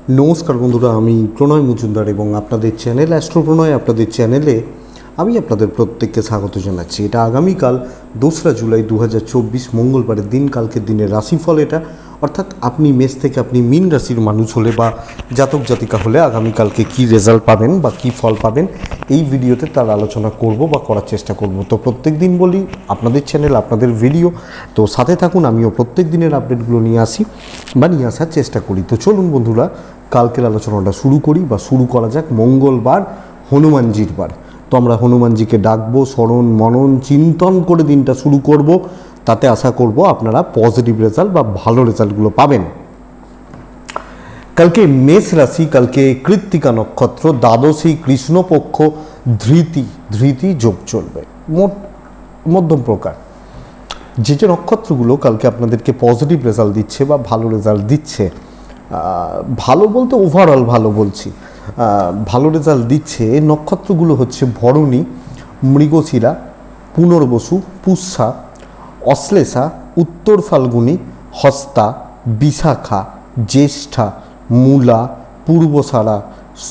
নমস্কার বন্ধুরা, আমি প্রণয় মজুমদার এবং আপনাদের চ্যানেল অ্যাস্ট্রো প্রণয় আপনাদের চ্যানেলে আমি আপনাদের প্রত্যেককে স্বাগত জানাচ্ছি। এটা আগামীকাল 2রা জুলাই 2024 মঙ্গলবারের দিন, কালকের দিনের রাশিফল এটা। অর্থাৎ আপনি মেষ থেকে আপনি মীন রাশির মানুষ হলে বা জাতক জাতিকা হলে আগামীকালকে কী রেজাল্ট পাবেন বা কী ফল পাবেন এই ভিডিওতে তার আলোচনা করব বা করার চেষ্টা করব। তো প্রত্যেক দিন বলি আপনাদের চ্যানেল আপনাদের ভিডিও, তো সাথে থাকুন। আমিও প্রত্যেক দিনের আপডেটগুলো নিয়ে আসি বা নিয়ে আসার চেষ্টা করি। তো চলুন বন্ধুরা, কালকের আলোচনাটা শুরু করি বা শুরু করা যাক। মঙ্গলবার হনুমানজির বার, তো আমরা হনুমানজিকে ডাকবো, স্মরণ মনন চিন্তন করে দিনটা শুরু করব। তাতে আশা করব আপনারা পজিটিভ রেজাল্ট বা ভালো রেজাল্টগুলো পাবেন। কালকে মেষ রাশি, কালকে কৃত্তিকা নক্ষত্র, দ্বাদশী কৃষ্ণপক্ষ, ধৃতি যোগ চলবে, মধ্যম প্রকার। যে নক্ষত্রগুলো কালকে আপনাদেরকে পজিটিভ রেজাল্ট দিচ্ছে বা ভালো রেজাল্ট দিচ্ছে, ভালো বলতে ওভারঅল ভালো বলছি, ভালো রেজাল্ট দিচ্ছে নক্ষত্রগুলো হচ্ছে ভরণী, মৃগশিরা, পুনর্বসু, পুষ্যা, অশ্লেষা, উত্তর ফাল্গুনী, হস্তা, বিশাখা, জ্যেষ্ঠা, মূলা, পূর্বসারা,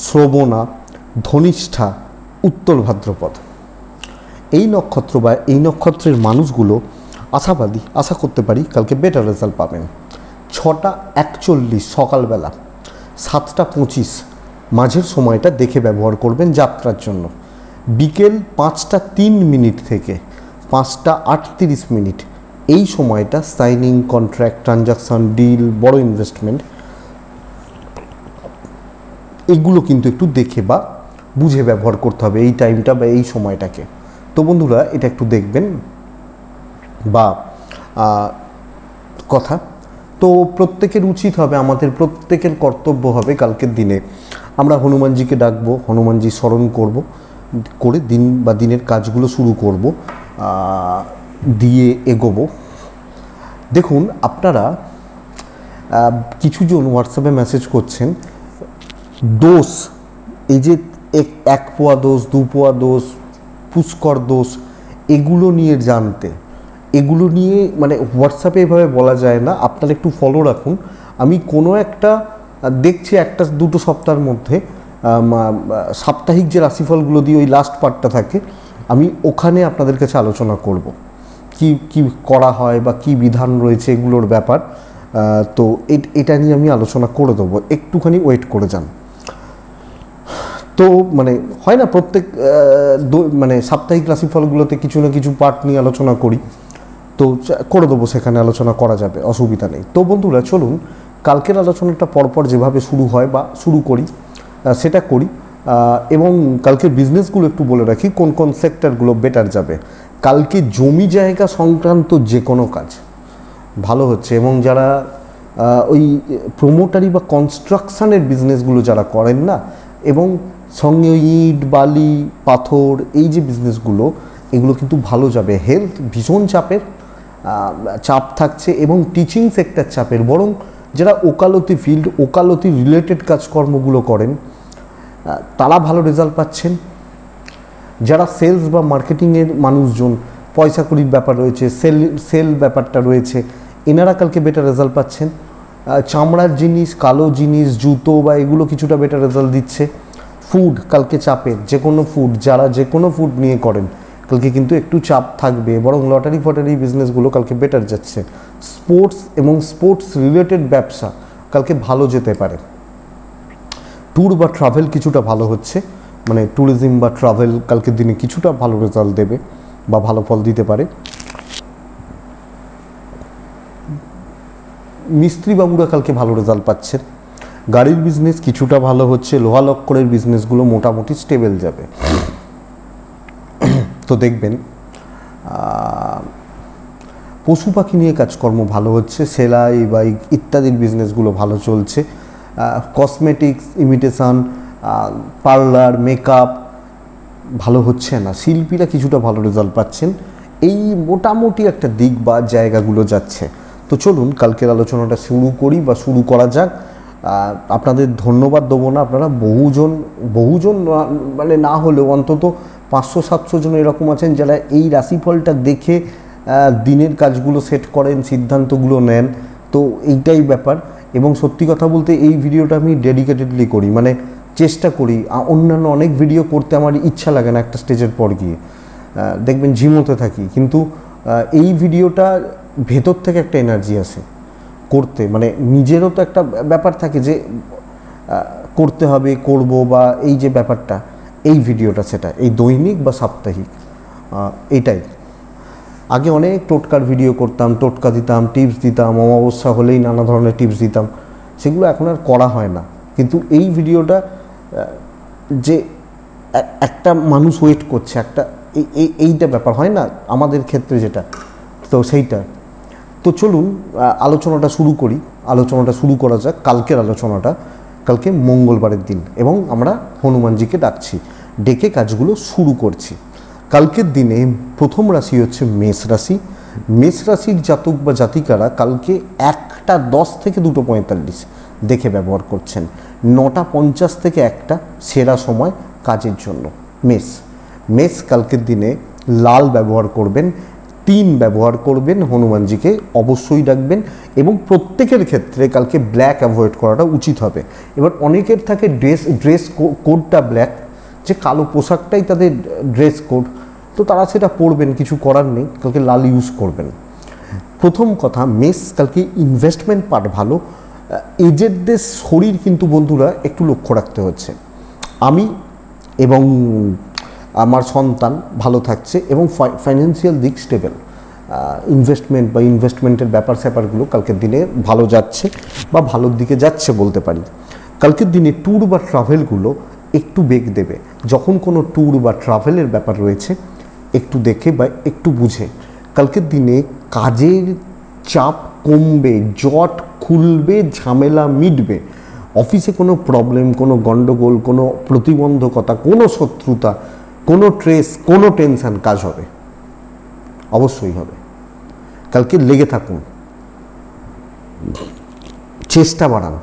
শ্রবণা, ধনিষ্ঠা, উত্তর ভাদ্রপদ। এই নক্ষত্র বা এই নক্ষত্রের মানুষগুলো আশাবাদী, আশা করতে পারি কালকে বেটার রেজাল্ট পাবেন। 6টা 41 সকালবেলা, 7টা 25 মাঝের সময়টা দেখে ব্যবহার করবেন যাত্রার জন্য। বিকেল 5টা 3 থেকে 5টা 38 এই সময়টা সাইনিং, কন্ট্রাক্ট, ট্রানজাকশান, ডিল, বড় ইনভেস্টমেন্ট, এগুলো কিন্তু একটু দেখে বা বুঝে ব্যবহার করতে হবে এই টাইমটা বা এই সময়টাকে। তো বন্ধুরা এটা একটু দেখবেন বা কথা। তো প্রত্যেকের উচিত হবে, আমাদের প্রত্যেকের কর্তব্য হবে কালকের দিনে আমরা হনুমানজিকে ডাকবো, হনুমানজি স্মরণ করব, করে দিন বা দিনের কাজগুলো শুরু করব, দিয়ে এগোবো। দেখুন আপনারা কিছুজন হোয়াটসঅ্যাপে মেসেজ করছেন দোষ, এই যে 1 পোয়া দোষ, 2 পোয়া দোষ, পুষ্কর দোষ, এগুলো নিয়ে জানতে, এগুলো নিয়ে মানে হোয়াটসঅ্যাপে এভাবে বলা যায় না। আপনারা একটু ফলো রাখুন। আমি কোনো একটা দেখছি 1-2 সপ্তাহের মধ্যে সাপ্তাহিক যে রাশিফলগুলো দিয়ে ওই লাস্ট পার্টটা থাকে, আমি ওখানে আপনাদের কাছে আলোচনা করব কি কি করা হয় বা কি বিধান রয়েছে এগুলোর ব্যাপার। তো এটা নিয়ে আমি আলোচনা করে দেবো, একটুখানি ওয়েট করে যান। তো মানে হয় না প্রত্যেক মানে সাপ্তাহিক রাশিফলগুলোতে কিছু না কিছু পার্ট নিয়ে আলোচনা করি, তো করে দেবো, সেখানে আলোচনা করা যাবে, অসুবিধা নেই। তো বন্ধুরা চলুন কালকের আলোচনাটা পরপর যেভাবে শুরু হয় বা শুরু করি সেটা করি। এবং কালকের বিজনেসগুলো একটু বলে রাখি কোন কোন সেক্টরগুলো বেটার যাবে। কালকে জমি জায়গা সংক্রান্ত যে কোনো কাজ ভালো হচ্ছে, এবং যারা ওই প্রোমোটারি বা কনস্ট্রাকশানের বিজনেসগুলো যারা করেন না, এবং সঙ্গে ইট বালি পাথর এই যে বিজনেসগুলো, এগুলো কিন্তু ভালো যাবে। হেলথ ভীষণ চাপ থাকছে এবং টিচিং সেক্টর চাপের, বরং যারা ওকালতি ফিল্ড, ওকালতি রিলেটেড কাজকর্মগুলো করেন তারা ভালো রেজাল্ট পাচ্ছেন। যারা সেলস বা মার্কেটিংয়ের মানুষজন, পয়সা কড়ির ব্যাপার রয়েছে, সেল ব্যাপারটা রয়েছে, এনারা কালকে বেটার রেজাল্ট পাচ্ছেন। চামড়ার জিনিস, কালো জিনিস, জুতো বা এগুলো কিছুটা বেটার রেজাল্ট দিচ্ছে। ফুড কালকে চাপের, যে কোনো ফুড, যারা যে কোনো ফুড নিয়ে করেন কালকে কিন্তু একটু চাপ থাকবে, বরং লটারি ফটারি বিজনেসগুলো কালকে বেটার যাচ্ছে। স্পোর্টস এবং স্পোর্টস রিলেটেড ব্যবসা কালকে ভালো যেতে পারে। ট্যুর বা ট্রাভেল কিছুটা ভালো হচ্ছে, মানে ট্যুরিজম বা ট্রাভেল কালকের দিনে কিছুটা ভালো রেজাল্ট দেবে বা ভালো ফল দিতে পারে। মিস্ত্রিবাবুরা কালকে ভালো রেজাল্ট পাচ্ছেন। গাড়ির বিজনেস কিছুটা ভালো হচ্ছে, লোহা লক্করের বিজনেসগুলো মোটামুটি স্টেবল যাবে। তো দেখবেন পশু পাখি নিয়ে কাজকর্ম ভালো হচ্ছে, সেলাই বা ইত্যাদির বিজনেসগুলো ভালো চলছে। কসমেটিক্স, ইমিটেশন, পার্লার, মেকআপ ভালো হচ্ছে না। শিল্পীরা কিছুটা ভালো রেজাল্ট পাচ্ছেন। এই মোটামুটি একটা দিক বা জায়গাগুলো যাচ্ছে। তো চলুন কালকের আলোচনাটা শুরু করি বা শুরু করা যাক। আপনাদের ধন্যবাদ দেবো না, আপনারা বহুজন মানে না হলেও অন্তত 500-700 জন এরকম আছেন যারা এই রাশিফলটা দেখে দিনের কাজগুলো সেট করেন, সিদ্ধান্তগুলো নেন। তো এইটাই ব্যাপার। এবং সত্যি কথা বলতে এই ভিডিওটা আমি ডেডিকেটেডলি করি, মানে চেষ্টা করি। অন্যান্য অনেক ভিডিও করতে আমার ইচ্ছা লাগে না একটা স্টেজের পর গিয়ে, দেখবেন ঝিমোতে থাকি, কিন্তু এই ভিডিওটা ভেতর থেকে একটা এনার্জি আসে করতে, মানে নিজেরও তো একটা ব্যাপার থাকে যে করতে হবে, করব, বা এই যে ব্যাপারটা, এই ভিডিওটা সেটা, এই দৈনিক বা সাপ্তাহিক এটাই। আগে অনেক টোটকার ভিডিও করতাম, টোটকা দিতাম, টিপস দিতাম, অমাবস্যা হলেই নানা ধরনের টিপস দিতাম, সেগুলো এখন আর করা হয় না। কিন্তু এই ভিডিওটা যে একটা মানুষ ওয়েট করছে, একটা এইটা ব্যাপার হয় না আমাদের ক্ষেত্রে যেটা, তো সেইটা। তো চলুন আলোচনাটা শুরু করা যাক। কালকের আলোচনাটা, কালকে মঙ্গলবারের দিন এবং আমরা হনুমানজিকে ডাকছি, ডেকে কাজগুলো শুরু করছি। কালকের দিনে প্রথম রাশি হচ্ছে মেষ রাশি। মেষ রাশির জাতক বা জাতিকারা কালকে 1:10 থেকে 2:45 দেখে ব্যবহার করছেন। 9:50 থেকে 1টা সেরা সময় কাজের জন্য। মেষ কালকের দিনে লাল ব্যবহার করবেন, 3 ব্যবহার করবেন, হনুমানজিকে অবশ্যই ডাকবেন এবং প্রত্যেকের ক্ষেত্রে কালকে ব্ল্যাক অ্যাভয়েড করাটা উচিত হবে। এবার অনেকের থাকে ড্রেস কোডটা ব্ল্যাক, যে কালো পোশাকটাই তাদের ড্রেস কোড, তো তারা সেটা পরবেন, কিছু করার নেই, কালকে লাল ইউজ করবেন। প্রথম কথা, মেষ কালকে ইনভেস্টমেন্ট পার্ট ভালো। এজেডদের শরীর কিন্তু বন্ধুরা একটু লক্ষ্য রাখতে হচ্ছে। আমি এবং আমার সন্তান ভালো থাকছে এবং ফাইন্যান্সিয়াল দিক স্টেবল। ইনভেস্টমেন্টের ব্যাপারগুলো কালকের দিনে ভালো যাচ্ছে বা ভালোর দিকে যাচ্ছে বলতে পারি। কালকের দিনে ট্যুর বা ট্রাভেলগুলো একটু বেগ দেবে। যখন কোনো ট্যুর বা ট্রাভেলের ব্যাপার রয়েছে, একটু দেখে বা একটু বুঝে। কালকের দিনে কাজের চাপ কমবে, জট খুলবে, ঝামেলা মিটবে। অফিসে কোনো প্রবলেম, কোনো গণ্ডগোল, কোনো প্রতিবন্ধকতা, কোনো শত্রুতা, কোনো ট্রেস, কোনো টেনশান, কাজ হবে, অবশ্যই হবে। কালকে লেগে থাকুন, চেষ্টা বাড়ান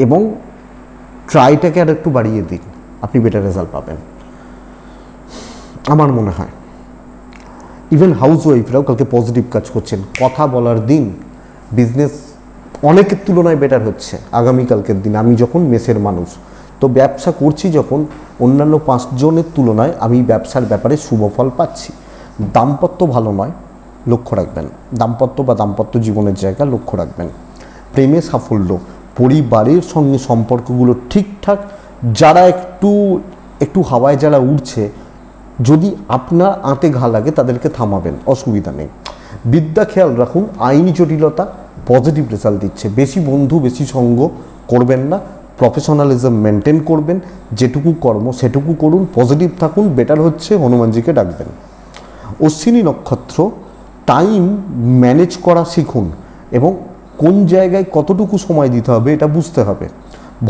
এবং ট্রাইটাকে আর একটু বাড়িয়ে দিন, আপনি বেটার রেজাল্ট পাবেন আমার মনে হয়। ইভেন হাউস ওয়াইফরাও কালকে পজিটিভ কাজ করছেন। কথা বলার দিন, বিজনেস অনেকের তুলনায় বেটার হচ্ছে আগামীকালকের দিন। আমি যখন মেসের মানুষ, তো ব্যবসা করছি যখন, অন্যান্য 5 জনের তুলনায় আমি ব্যবসার ব্যাপারে শুভফল পাচ্ছি। দাম্পত্য ভালো নয়, লক্ষ্য রাখবেন। দাম্পত্য জীবনের জায়গা লক্ষ্য রাখবেন। প্রেমে সাফল্য, পরিবারের সঙ্গে সম্পর্কগুলো ঠিকঠাক। যারা একটু হাওয়ায় যারা উঠছে, যদি আপনার আঁতে ঘা লাগে তাদেরকে থামাবেন, অসুবিধা নেই। বিদ্যা খেয়াল রাখুন, আইনি জটিলতা পজিটিভ রেজাল্ট দিচ্ছে। বেশি বন্ধু, বেশি সঙ্গ করবেন না, প্রফেশনালিজম মেনটেন করবেন, যেটুকু কর্ম সেটুকু করুন, পজিটিভ থাকুন, বেটার হচ্ছে হনুমানজিকে ডাকবেন। অশ্বিনী নক্ষত্র, টাইম ম্যানেজ করা শিখুন এবং কোন জায়গায় কতটুকু সময় দিতে হবে এটা বুঝতে হবে।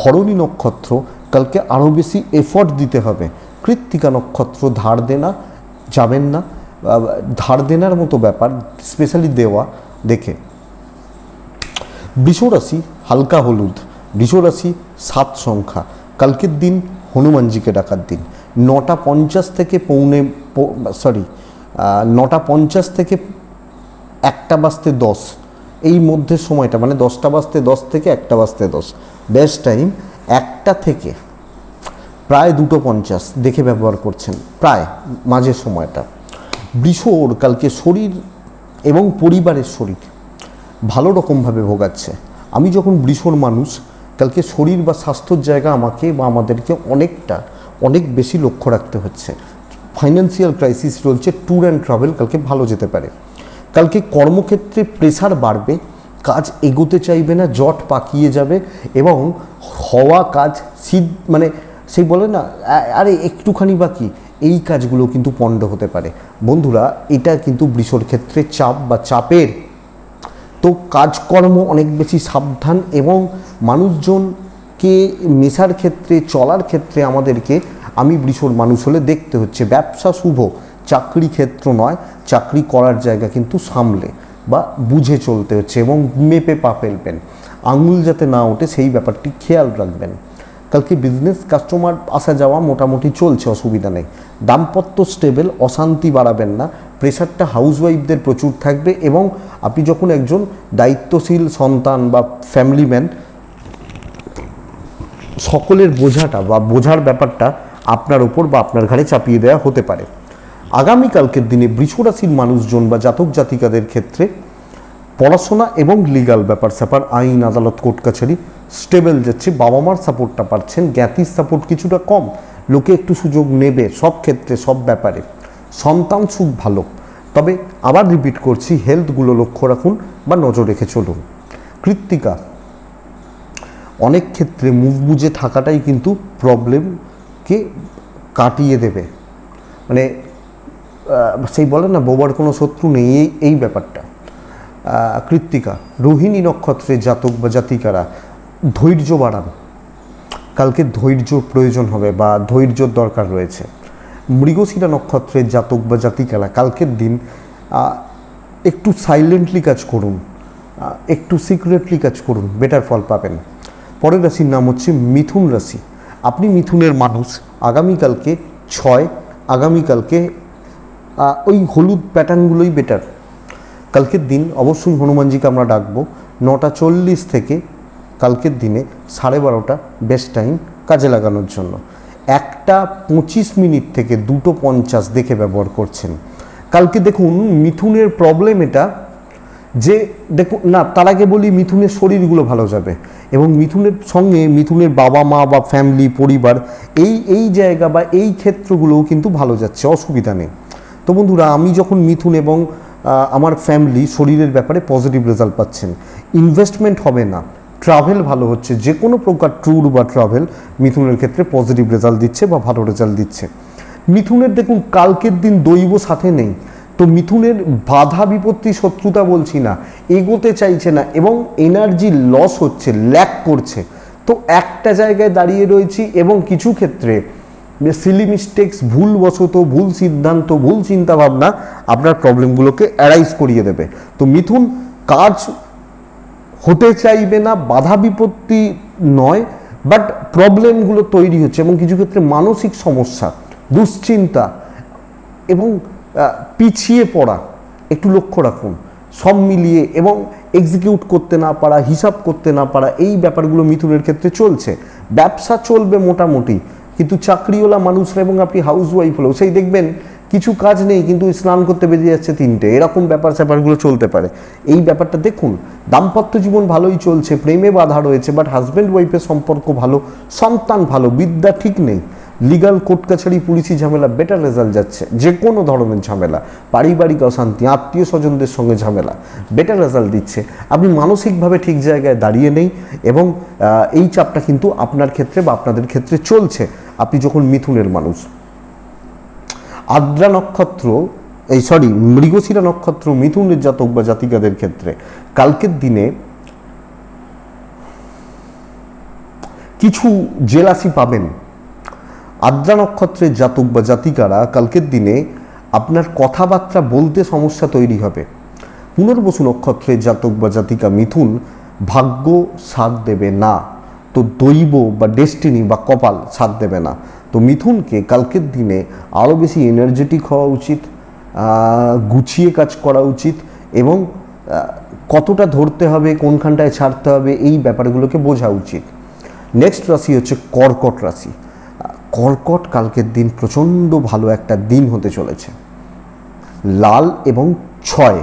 ভরণী নক্ষত্র, কালকে আরও বেশি এফর্ট দিতে হবে। কৃত্তিকা নক্ষত্র, ধার দেনা যাবেন না, ধার দেনার মতো ব্যাপার, স্পেশালি দেওয়া দেখে। বৃষরাশি, হালকা হলুদ। বৃষরাশি 7 সংখ্যা, কালকের দিন হনুমানজিকে ডাকার দিন। 9:50 থেকে 9:50 থেকে 1:10 এই মধ্যে সময়টা, মানে 10:10 থেকে 1:10 বেস্ট টাইম। 1টা থেকে প্রায় 2:50 দেখে ব্যবহার করছেন, প্রায় মাঝের সময়টা। বৃষর কালকে শরীর এবং পরিবারের শরীর ভালো রকমভাবে ভোগাচ্ছে। আমি যখন বৃষর মানুষ, কালকে শরীর বা স্বাস্থ্যর জায়গা আমাকে বা আমাদেরকে অনেক বেশি লক্ষ্য রাখতে হচ্ছে। ফাইন্যান্সিয়াল ক্রাইসিস চলছে, ট্যুর অ্যান্ড ট্রাভেল কালকে ভালো যেতে পারে। কালকে কর্মক্ষেত্রে প্রেশার বাড়বে, কাজ এগোতে চাইবে না, জট পাকিয়ে যাবে এবং হওয়া কাজ মানে সেই বলে না, আরে একটুখানি বাকি, এই কাজগুলো কিন্তু পণ্ড হতে পারে। বন্ধুরা, এটা কিন্তু বৃষর ক্ষেত্রে চাপ বা চাপের, তো কাজকর্ম অনেক বেশি সাবধান এবং মানুষজনকে মেশার ক্ষেত্রে, চলার ক্ষেত্রে আমাদেরকে, আমি বৃষর মানুষ হলে দেখতে হচ্ছে। ব্যবসা শুভ, চাকরি ক্ষেত্র নয়, চাকরি করার জায়গা কিন্তু সামলে বা বুঝে চলতে হচ্ছে এবং মেপে পা ফেলবেন, আঙুল যাতে না ওঠে সেই ব্যাপারটি খেয়াল রাখবেন। কালকে বিজনেস, কাস্টমার আসা যাওয়া মোটামুটি চলছে, অসুবিধা নেই। দাম্পত্য স্টেবল, অশান্তি বাড়াবেন না, প্রেশারটা হাউসওয়াইফদের প্রচুর থাকবে, এবং আপনি যখন একজন দায়িত্বশীল সন্তান বা ফ্যামিলি ম্যান, সকলের বোঝাটা বা বোঝার ব্যাপারটা আপনার ওপর বা আপনার ঘাড়ে চাপিয়ে দেওয়া হতে পারে। আগামীকালকের দিনে বৃষ রাশির মানুষজন বা জাতক জাতিকাদের ক্ষেত্রে পড়াশোনা এবং লিগাল ব্যাপার স্যাপার, আইন আদালত কোর্ট কাছারি স্টেবল যাচ্ছে। বাবা মার সাপোর্টটা পাচ্ছেন, জ্ঞাতির সাপোর্ট কিছুটা কম, লোকে একটু সুযোগ নেবে সব ক্ষেত্রে সব ব্যাপারে। সন্তান সুখ ভালো, তবে আবার রিপিট করছি, হেলথগুলো লক্ষ্য রাখুন বা নজর রেখে চলুন। কৃত্তিকা, অনেক ক্ষেত্রে মুখ বুজে থাকাটাই কিন্তু প্রবলেমকে কাটিয়ে দেবে, মানে সেই বলে না বোবার কোনো শত্রু নেই, এই ব্যাপারটা। কৃত্তিকা, রোহিণী নক্ষত্রের জাতক বা জাতিকারা ধৈর্য বাড়ান, কালকে ধৈর্যর প্রয়োজন হবে বা ধৈর্যর দরকার রয়েছে। মৃগশিরা নক্ষত্রের জাতক বা জাতিকারা কালকের দিন একটু সাইলেন্টলি কাজ করুন, একটু সিক্রেটলি কাজ করুন, বেটার ফল পাবেন। পরের রাশির নাম হচ্ছে মিথুন রাশি। আপনি মিথুনের মানুষ, আগামীকালকে 6, আগামীকালকে ওই হলুদ প্যাটার্নগুলোই বেটার। কালকের দিন অবশ্যই হনুমানজিকে আমরা ডাকবো। 9:40 থেকে কালকের দিনে 12:30 বেস্ট টাইম কাজে লাগানোর জন্য। 1:25 থেকে 2:50 দেখে ব্যবহার করছেন। কালকে দেখুন মিথুনের প্রবলেম এটা যে, দেখুন না, তার আগে বলি মিথুনের শরীরগুলো ভালো যাবে, এবং মিথুনের সঙ্গে মিথুনের বাবা মা বা ফ্যামিলি পরিবার এই জায়গা বা এই ক্ষেত্রগুলোও কিন্তু ভালো যাচ্ছে, অসুবিধা নেই। তো বন্ধুরা, আমি যখন মিথুন এবং আমার ফ্যামিলি শরীরের ব্যাপারে পজিটিভ রেজাল্ট পাচ্ছেন, ইনভেস্টমেন্ট হবে না, ট্রাভেল ভালো হচ্ছে, যে কোনো প্রকার ট্যুর বা ট্রাভেল মিথুনের ক্ষেত্রে পজিটিভ রেজাল্ট দিচ্ছে বা ভালো রেজাল্ট দিচ্ছে। মিথুনের দেখুন কালকের দিন দৈব সাথে নেই, তো মিথুনের বাধা বিপত্তি শত্রুতা বলছি না, এগোতে চাইছে না এবং এনার্জি লস হচ্ছে, ল্যাক করছে। তো একটা জায়গায় দাঁড়িয়ে রয়েছি, এবং কিছু ক্ষেত্রে সিলি মিস্টেক্স, ভুলবশত, ভুল সিদ্ধান্ত, ভুল চিন্তাভাবনা আপনার প্রবলেমগুলোকে অ্যারাইজ করিয়ে দেবে। তো মিথুন কাজ হতে চাইবে না, বাধা বিপত্তি নয়, বাট প্রবলেমগুলো তৈরি হচ্ছে, এবং কিছু ক্ষেত্রে মানসিক সমস্যা, দুশ্চিন্তা এবং পিছিয়ে পড়া একটু লক্ষ্য রাখুন। সব মিলিয়ে এবং এক্সিকিউট করতে না পারা, হিসাব করতে না পারা, এই ব্যাপারগুলো মিথুনের ক্ষেত্রে চলছে। ব্যবসা চলবে মোটামুটি, কিন্তু চাকরিওয়ালা মানুষরা এবং আপনি হাউস ওয়াইফ হলেও সেই দেখবেন কিছু কাজ নেই, কিন্তু স্নান করতে বেরিয়ে যাচ্ছে 3টে, এরকম ব্যাপার স্যাপারগুলো চলতে পারে। এই ব্যাপারটা দেখুন, দাম্পত্য জীবন ভালোই চলছে, প্রেমে বাধা রয়েছে, বাট হাজব্যান্ড ওয়াইফের সম্পর্ক ভালো, সন্তান ভালো, বিদ্যা ঠিক নেই। লিগাল কোর্ট কাছারি, পুলিশি ঝামেলা বেটার রেজাল্ট যাচ্ছে, যে কোনো ধরনের ঝামেলা, পারিবারিক অশান্তি, আত্মীয় স্বজনদের সঙ্গে ঝামেলা বেটার রেজাল্ট দিচ্ছে। আপনি মানসিকভাবে ঠিক জায়গায় দাঁড়িয়ে নেই, এবং এই চাপটা কিন্তু আপনার ক্ষেত্রে বা আপনাদের ক্ষেত্রে চলছে আপনি যখন মিথুনের মানুষ। আদ্রা নক্ষত্র, মৃগশিরা নক্ষত্র মিথুনের জাতক বা জাতিকাদের ক্ষেত্রে কালকের দিনে কিছু জেলাসি পাবেন। আদ্রা নক্ষত্রের জাতক বা জাতিকারা কালকের দিনে আপনার কথাবার্তা বলতে সমস্যা তৈরি হবে। পুনর্বসু নক্ষত্রের জাতক বা জাতিকা মিথুন, ভাগ্য সাথ দেবে না, তো দৈব বা ডেস্টিনি বা কপাল সাথ দেবে না। তো মিথুনকে কালকের দিনে আরও বেশি এনার্জেটিক হওয়া উচিত, গুছিয়ে কাজ করা উচিত, এবং কতটা ধরতে হবে, কোনখানটায় ছাড়তে হবে, এই ব্যাপারগুলোকে বোঝা উচিত। নেক্সট রাশি হচ্ছে কর্কট রাশি। কর্কট কালকের দিন প্রচণ্ড ভালো একটা দিন হতে চলেছে। লাল এবং 6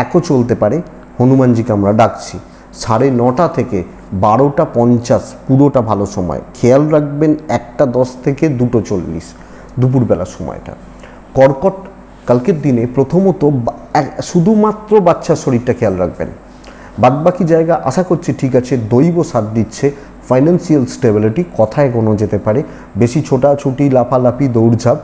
একও চলতে পারে, হনুমানজিকে আমরা ডাকছি। 9:30 থেকে 12:50 পুরোটা ভালো সময়। খেয়াল রাখবেন 1:10 থেকে 2:40 দুপুরবেলা সময়টা। কর্কট কালকের দিনে প্রথমত শুধুমাত্র বাচ্চার শরীরটা খেয়াল রাখবেন, বাদবাকি জায়গা আশা করছি ঠিক আছে। দৈব সাথ দিচ্ছে, ফাইন্যান্সিয়াল স্টেবিলিটি, কথায় এগোনো যেতে পারে। বেশি ছোটাছুটি, লাফালাফি, দৌড়ঝাঁপ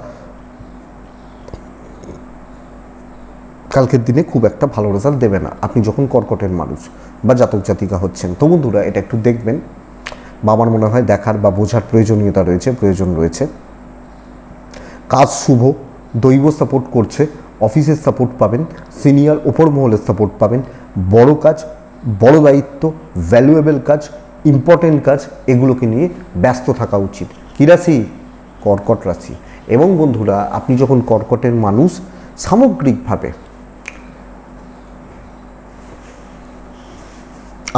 কালকের দিনে খুব একটা ভালো রেজাল্ট দেবে না আপনি যখন কর্কটের মানুষ বা জাতক জাতিকা হচ্ছেন। তো বন্ধুরা, এটা একটু দেখবেন, বাবার মনে হয় দেখার বা বোঝার প্রয়োজন রয়েছে। কাজ শুভ, দৈব সাপোর্ট করছে, অফিসের সাপোর্ট পাবেন, সিনিয়র ওপর মহলের সাপোর্ট পাবেন। বড় কাজ, বড় দায়িত্ব, ভ্যালুয়েবল কাজ, ইম্পর্টেন্ট কাজ, এগুলোকে নিয়ে ব্যস্ত থাকা উচিত। কী রাশি? কর্কট রাশি। এবং বন্ধুরা, আপনি যখন কর্কটের মানুষ সামগ্রিকভাবে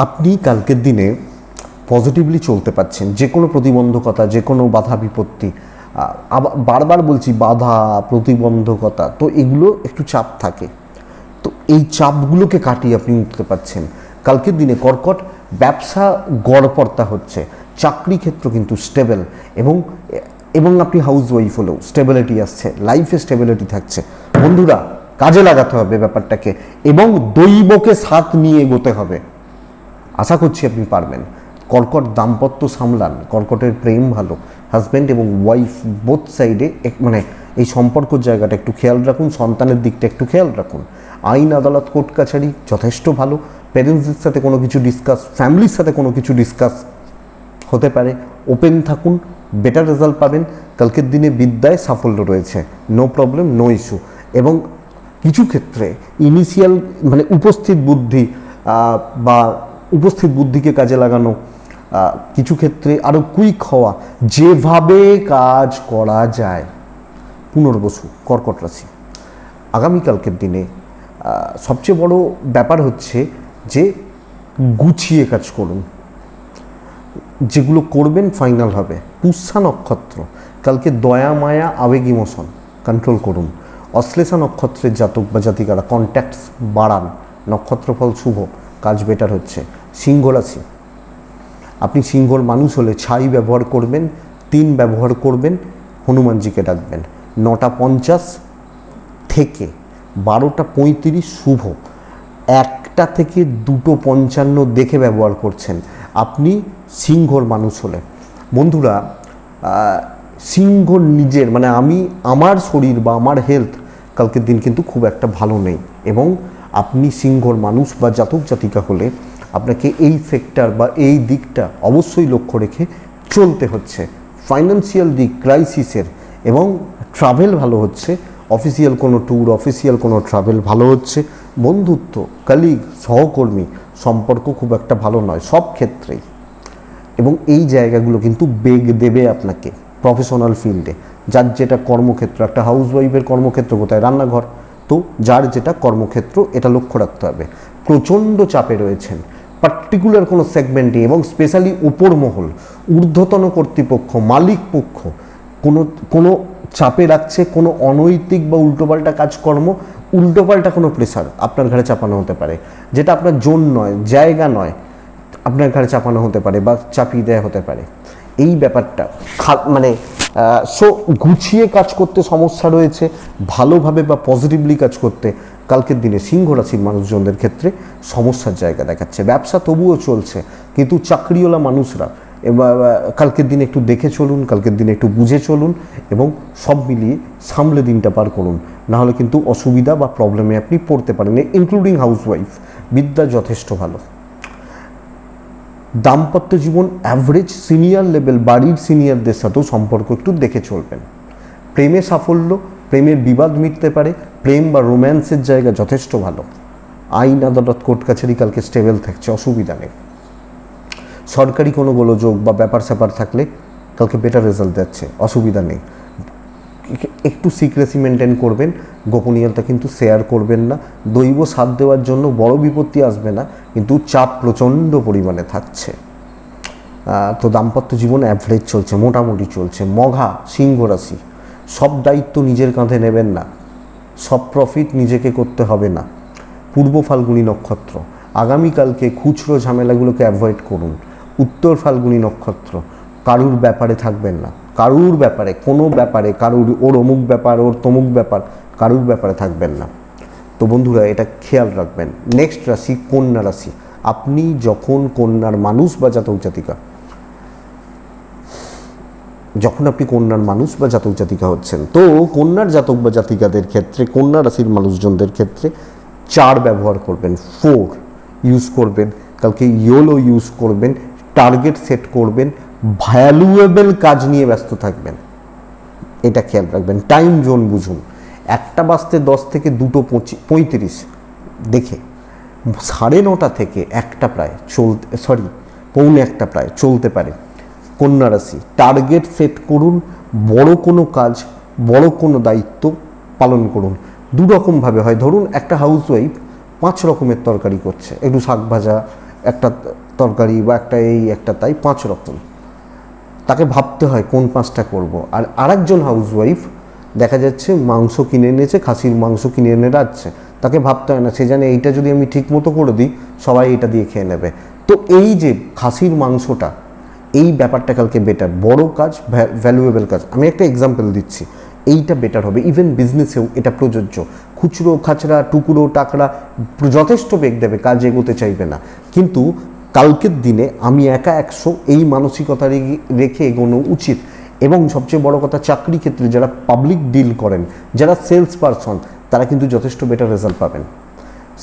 আপনি কালকের দিনে পজিটিভলি চলতে পারছেন। যে কোনো প্রতিবন্ধকতা, যে কোনো বাধা বিপত্তি, আবার বারবার বলছি বাধা প্রতিবন্ধকতা, তো এগুলো একটু চাপ থাকে, তো এই চাপগুলোকে কাটিয়ে আপনি উঠতে পারছেন। কালকের দিনে কর্কট ব্যবসা গড়পড়তা হচ্ছে, চাকরি ক্ষেত্র কিন্তু স্টেবল, এবং আপনি হাউস ওয়াইফ হলেও স্টেবিলিটি আসছে, লাইফে স্টেবিলিটি থাকছে। বন্ধুরা, কাজে লাগাতে হবে ব্যাপারটাকে এবং দৈবকে সাথ নিয়ে এগোতে হবে। আশা করছি আপনি পারবেন। কর্কট দাম্পত্য সামলান, কর্কটের প্রেম ভালো, হাজব্যান্ড এবং ওয়াইফ বোথ সাইডে মানে এই সম্পর্কের জায়গাটা একটু খেয়াল রাখুন, সন্তানের দিকটা একটু খেয়াল রাখুন। আইন আদালত কোর্ট কাছারি যথেষ্ট ভালো, প্যারেন্টসদের সাথে কোনো কিছু ডিসকাস, ফ্যামিলির সাথে কোনো কিছু ডিসকাস হতে পারে। ওপেন থাকুন, বেটার রেজাল্ট পাবেন। কালকের দিনে বিদ্যায় সাফল্য রয়েছে, নো প্রবলেম, নো ইস্যু। এবং কিছু ক্ষেত্রে ইনিশিয়াল মানে উপস্থিত বুদ্ধিকে কাজে লাগানো, কিছু ক্ষেত্রে আরও কুইক হওয়া, যেভাবে কাজ করা যায়। পুনর্বসু কর্কট রাশি, আগামীকালকের দিনে সবচেয়ে বড় ব্যাপার হচ্ছে যে গুছিয়ে কাজ করুন, যেগুলো করবেন ফাইনাল হবে। পুষ্যা নক্ষত্র, কালকে দয়া মায়া আবেগ ইমোশন কন্ট্রোল করুন। অশ্লেষা নক্ষত্রের জাতক বা জাতিকারা কন্ট্যাক্টস বাড়ান, নক্ষত্রফল শুভ, কাজ বেটার হচ্ছে। সিংহ রাশি, আপনি সিংহর মানুষ হলে ছাই ব্যবহার করবেন, 3 ব্যবহার করবেন, হনুমানজিকে ডাকবেন। 9:50 থেকে 12:35 শুভ, 1টা থেকে 2:55 দেখে ব্যবহার করছেন আপনি সিংহর মানুষ হলে। বন্ধুরা, সিংহর নিজের মানে আমার শরীর বা আমার হেলথ কালকের দিন কিন্তু খুব একটা ভালো নেই, এবং আপনি সিংহর মানুষ বা জাতক জাতিকা হলে আপনাকে এই সেক্টর বা এই দিকটা অবশ্যই লক্ষ্য রেখে চলতে হচ্ছে। ফাইন্যান্সিয়াল দিক ক্রাইসিসের, এবং ট্রাভেল ভালো হচ্ছে, অফিসিয়াল কোনো ট্যুর, অফিসিয়াল কোনো ট্রাভেল ভালো হচ্ছে। বন্ধুত্ব, কলিগ, সহকর্মী সম্পর্ক খুব একটা ভালো নয় সব ক্ষেত্রেই, এবং এই জায়গাগুলো কিন্তু বেগ দেবে আপনাকে প্রফেশনাল ফিল্ডে। যার যেটা কর্মক্ষেত্র, একটা হাউস ওয়াইফের কর্মক্ষেত্র কোথায়? রান্নাঘর। তো যার যেটা কর্মক্ষেত্র এটা লক্ষ্য রাখতে হবে। প্রচণ্ড চাপে রয়েছেন পার্টিকুলার কোনো সেগমেন্টে, এবং স্পেশালি উপর মহল, ঊর্ধ্বতন কর্তৃপক্ষ, মালিক পক্ষ কোনো চাপে রাখছে, কোনো অনৈতিক বা উল্টোপাল্টা কাজকর্ম, উল্টোপাল্টা কোনো প্রেশার আপনার ঘাড়ে চাপানো হতে পারে, যেটা আপনার জোন নয়, জায়গা নয়, আপনার ঘাড়ে চাপানো হতে পারে বা চাপিয়ে দেওয়া হতে পারে। এই ব্যাপারটা মানে গুছিয়ে কাজ করতে সমস্যা রয়েছে, ভালোভাবে বা পজিটিভলি কাজ করতে কালকের দিনে সিংহ রাশির মানুষজনদের ক্ষেত্রে সমস্যার জায়গা দেখাচ্ছে। ব্যবসা তবুও চলছে, কিন্তু চাকরিওয়ালা মানুষরা কালকের দিনে একটু দেখে চলুন, কালকের দিনে একটু বুঝে চলুন, এবং সব মিলিয়ে সামলে দিনটা পার করুন, নাহলে কিন্তু অসুবিধা বা প্রবলেমে আপনি পড়তে পারেন, ইনক্লুডিং হাউসওয়াইফ। বিদ্যা যথেষ্ট ভালো। দাম্পত্য জীবন অ্যাভারেজ, সিনিয়র লেভেল, বাড়ির সিনিয়রদের সাথেও সম্পর্ক একটু দেখে চলবেন। প্রেমে সাফল্য, প্রেমের বিবাদ মিটতে পারে, প্রেম বা রোম্যান্সের জায়গা যথেষ্ট ভালো। আইন আদালত কোর্ট কাছারি কালকে স্টেবল থাকছে, অসুবিধা নেই। সরকারি কোনো গোলযোগ বা ব্যাপার স্যাপার থাকলে কালকে বেটার রেজাল্ট যাচ্ছে, অসুবিধা নেই। একটু সিক্রেসি মেনটেন করবেন, গোপনীয়তা কিন্তু শেয়ার করবেন না। দৈব সাথ দেওয়ার জন্য বড় বিপত্তি আসবে না, কিন্তু চাপ প্রচণ্ড পরিমাণে থাকছে। তো দাম্পত্য জীবন অ্যাভারেজ চলছে, মোটামুটি চলছে। মঘা, সিংহ রাশি, সব দায়িত্ব নিজের কাঁধে নেবেন না, সব প্রফিট নিজেকে করতে হবে না। পূর্ব ফাল্গুনী নক্ষত্র, আগামীকালকে খুচরো ঝামেলাগুলোকে অ্যাভয়েড করুন। উত্তর ফাল্গুনী নক্ষত্র, কারুর ব্যাপারে থাকবেন না, কারুর ব্যাপারে, কোনো ব্যাপারে কারুর, ওর অমুক ব্যাপার, ওর তমুক ব্যাপার, কারুর ব্যাপারে থাকবেন না। তো বন্ধুরা, এটা খেয়াল রাখবেন। নেক্সট রাশি কন্যা রাশি। আপনি যখন কন্যার মানুষ বা জাতক জাতিকা, যখন আপনি কন্যার মানুষ বা জাতক জাতিকা হচ্ছেন, তো কন্যার জাতক বা জাতিকাদের ক্ষেত্রে, কন্যা রাশির মানুষজনদের ক্ষেত্রে 4 ব্যবহার করবেন, 4 ইউজ করবেন। কালকে ইয়োলো ইউজ করবেন, টার্গেট সেট করবেন, ভ্যালুয়েবল কাজ নিয়ে ব্যস্ত থাকবেন, এটা খেয়াল রাখবেন। টাইম জোন বুঝুন, 1:10 থেকে 2:35 দেখে 9:30 থেকে 1টা প্রায় চলতে, পৌনে 1টা প্রায় চলতে পারে। কন্যা রাশি, টার্গেট সেট করুন, বড় কোনো কাজ, বড় কোনো দায়িত্ব পালন করুন। দু রকমভাবে হয়। ধরুন একটা হাউসওয়াইফ 5 রকমের তরকারি করছে, একটু শাক ভাজা, একটা তরকারি বা একটা এই একটা তাই 5 রকম, তাকে ভাবতে হয় কোন 5টা করব। আর আরেকজন হাউসওয়াইফ দেখা যাচ্ছে মাংস কিনে এনেছে, খাসির মাংস কিনে এনে রাখছে, তাকে ভাবতে হয় না, সে জানে এইটা যদি আমি ঠিক মতো করে দিই সবাই এটা দিয়ে খেয়ে নেবে। তো এই যে খাসির মাংসটা, এই ব্যাপারটা কালকে বেটার, বড় কাজ, ভ্যালুয়েবল কাজ। আমি একটা এক্সাম্পল দিচ্ছি, এইটা বেটার হবে। ইভেন বিজনেসেও এটা প্রযোজ্য। খুচরো খাচরা টুকরো টাকরা যথেষ্ট বেগ দেবে, কাজ এগোতে চাইবে না। কিন্তু কালকের দিনে আমি একা 100 এই মানসিকতা রেখে এগোনো উচিত। এবং সবচেয়ে বড় কথা, চাকরি ক্ষেত্রে যারা পাবলিক ডিল করেন, যারা সেলস পারসন, তারা কিন্তু যথেষ্ট বেটার রেজাল্ট পাবেন।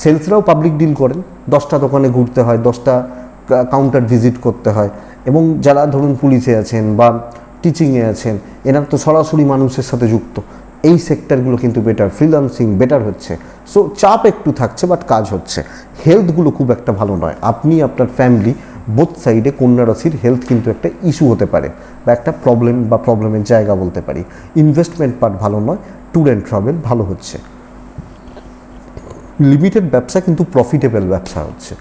সেলসরাও পাবলিক ডিল করেন, 10টা দোকানে ঘুরতে হয়, 10টা কাউন্টার ভিজিট করতে হয়। এবং যারা ধরুন পুলিশে আছেন বা টিচিংয়ে আছেন, এনারা তো সরাসরি মানুষের সাথে যুক্ত, এই সেক্টরগুলো কিন্তু বেটার, ফ্রিল্যান্সিং বেটার হচ্ছে। সো চাপ একটু থাকছে, বাট কাজ হচ্ছে। হেলথগুলো খুব একটা ভালো নয়। আপনি আপনার ফ্যামিলি বোথ সাইডে, কন্যা রাশির হেলথ কিন্তু একটা ইস্যু হতে পারে বা একটা প্রবলেম বা প্রবলেমের জায়গা বলতে পারি। ইনভেস্টমেন্ট পার্ট ভালো নয়, ট্যুর অ্যান্ড ট্রাভেল ভালো হচ্ছে। লিমিটেড ব্যবসা কিন্তু প্রফিটেবল ব্যবসা হচ্ছে,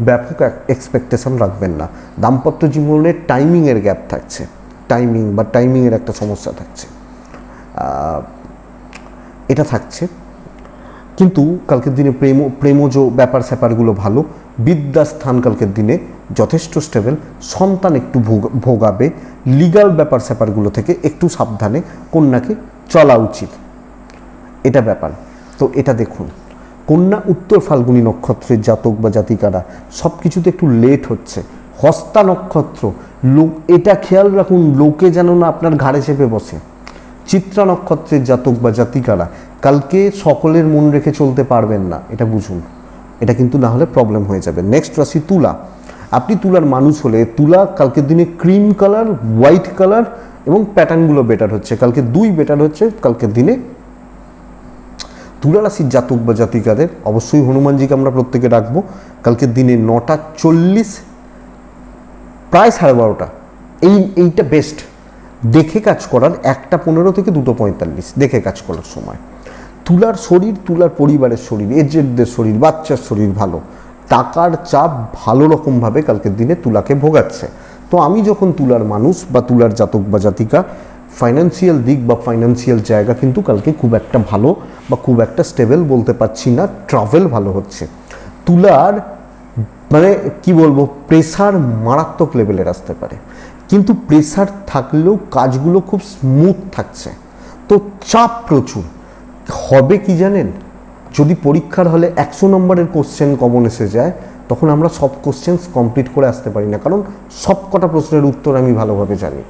ব্যাপক এক্সপেকটেশন রাখবেন না। দাম্পত্য জীবনে টাইমিংয়ের গ্যাপ থাকছে, টাইমিংয়ের একটা সমস্যা থাকছে, এটা থাকছে। কিন্তু কালকের দিনে প্রেমজ ব্যাপার স্যাপারগুলো ভালো। বিদ্যাস্থান কালকের দিনে যথেষ্ট স্টেবল। সন্তান একটু ভোগাবে। লিগাল ব্যাপার স্যাপারগুলো থেকে একটু সাবধানে কন্যাকে চলা উচিত, এটা ব্যাপার। তো এটা দেখুন, কন্যা উত্তর ফাল্গুনী নক্ষত্রের জাতক বা জাতিকারা সব কিছুতে একটু লেট হচ্ছে। হস্তা নক্ষত্র, এটা খেয়াল রাখুন, লোকে যেন না আপনার ঘাড়ে চেপে বসে। চিত্রা নক্ষত্রের জাতক বা জাতিকারা কালকে সকলের মন রেখে চলতে পারবেন না, এটা বুঝুন। এটা কিন্তু না হলে প্রবলেম হয়ে যাবে। নেক্সট রাশি তুলা। আপনি তুলার মানুষ হলে, তুলা কালকের দিনে ক্রিম কালার, হোয়াইট কালার এবং প্যাটার্নগুলো বেটার হচ্ছে। কালকে 2 বেটার হচ্ছে কালকের দিনে। তুলা রাশির জাতক বা জাতিকাদের অবশ্যই হনুমানজিকে আমরা প্রত্যেকে রাখবো। কালকের দিনে 9টা 40 প্রায় 12:30, এইটা বেস্ট দেখে কাজ করার। 1টা 15 থেকে 2টো 45 দেখে কাজ করার সময়। তুলার শরীর, তুলার পরিবারের শরীর, এজেডদের শরীর, বাচ্চার শরীর ভালো। টাকার চাপ ভালো রকমভাবে কালকের দিনে তুলাকে ভোগাচ্ছে। তো আমি যখন তুলার মানুষ বা তুলার জাতক বা জাতিকা, ফাইন্যান্সিয়াল দিক বা ফাইন্যান্সিয়াল জায়গা কিন্তু কালকে খুব একটা ভালো বা খুব একটা স্টেবল বলতে পারছি না। ট্রাভেল ভালো হচ্ছে। তুলার মানে কি বলবো, প্রেসার মারাত্মক লেভেলের আসতে পারে, কিন্তু প্রেসার থাকলেও কাজগুলো খুব স্মুথ থাকছে। তো চাপ প্রচুর হবে কি জানেন, যদি পরীক্ষার হলে 100 নম্বরের কোশ্চেন কমন এসে যায়, তখন আমরা সব কোশ্চেন্স কমপ্লিট করে আসতে পারি না, কারণ সব কটা প্রশ্নের উত্তর আমি ভালোভাবে জানি।